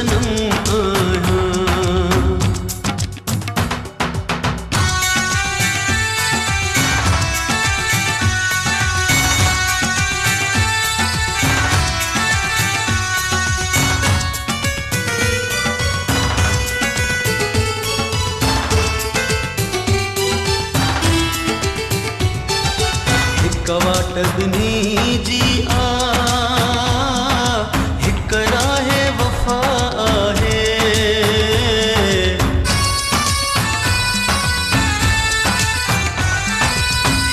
सनम आया। कवाटदनी जी आ हिक राहे वफा है।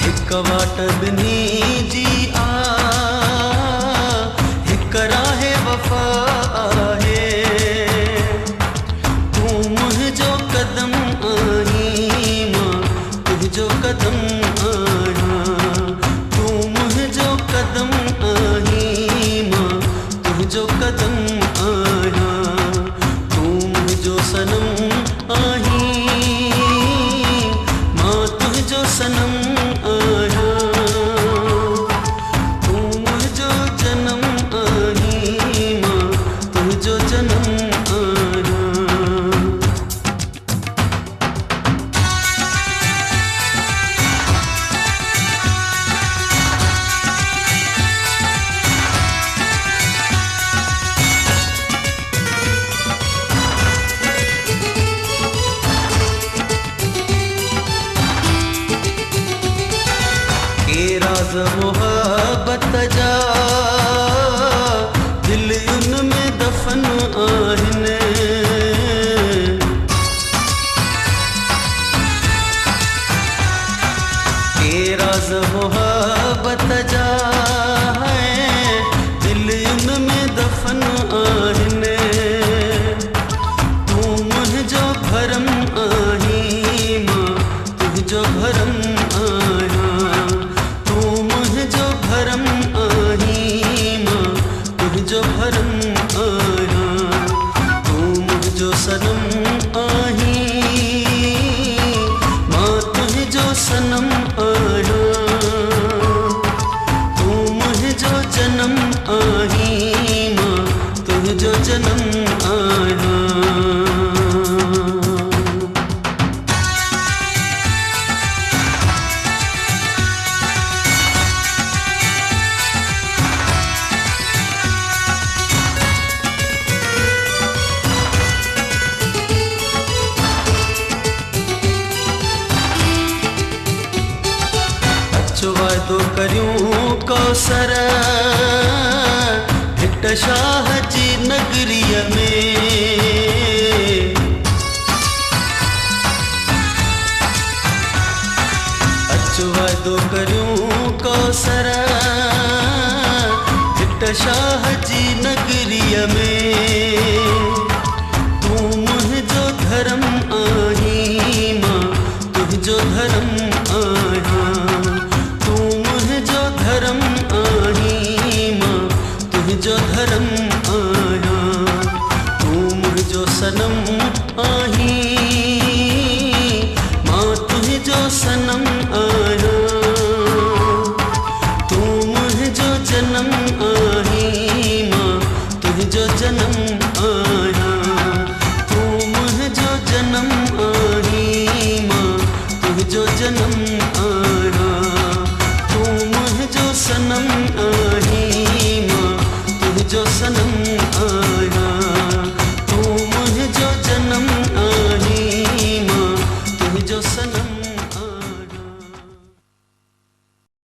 हिक वाटदनी जी आ हिक राहे वफा है। तू मुझो कदम आई मां तुझो कदम आया। कदम आई मां तुझो कदम आया। तू मुझो सनम आई मां तुझो सनम आया। तू मुझो जन्म आई मां तुझो जन्म आया। राज मोहब्बत जा दिल उनमें दफन आहिनि। राज मोहब्बत जा दिल उनमें दफन आहिनि। तू मुझो भरम आई मां तुझो भरम आया। मुझो भरम आई मां तुझो भरम आया। तू मुझो सनम आई मां तुझो सनम आया। तू मुझो जन्म आई मां तुझो जन्म आया। वादो करियूं कौसर हिट शाह जी नगरीअ में। अचो वादो करियूं कौसर हिट शाह जी नगरीअ में। तू मुझो धर्म आई मां तुझो धर्म आया। धर्म आई मां तुझो धर्म आया। तू मुझो सनम आई मां तुझो सनम आया। तू मुझो जन्म आई मां तुझो जन्म आया। तू मुझो जन्म आई मां तुझो जन्म आया। सनम आया।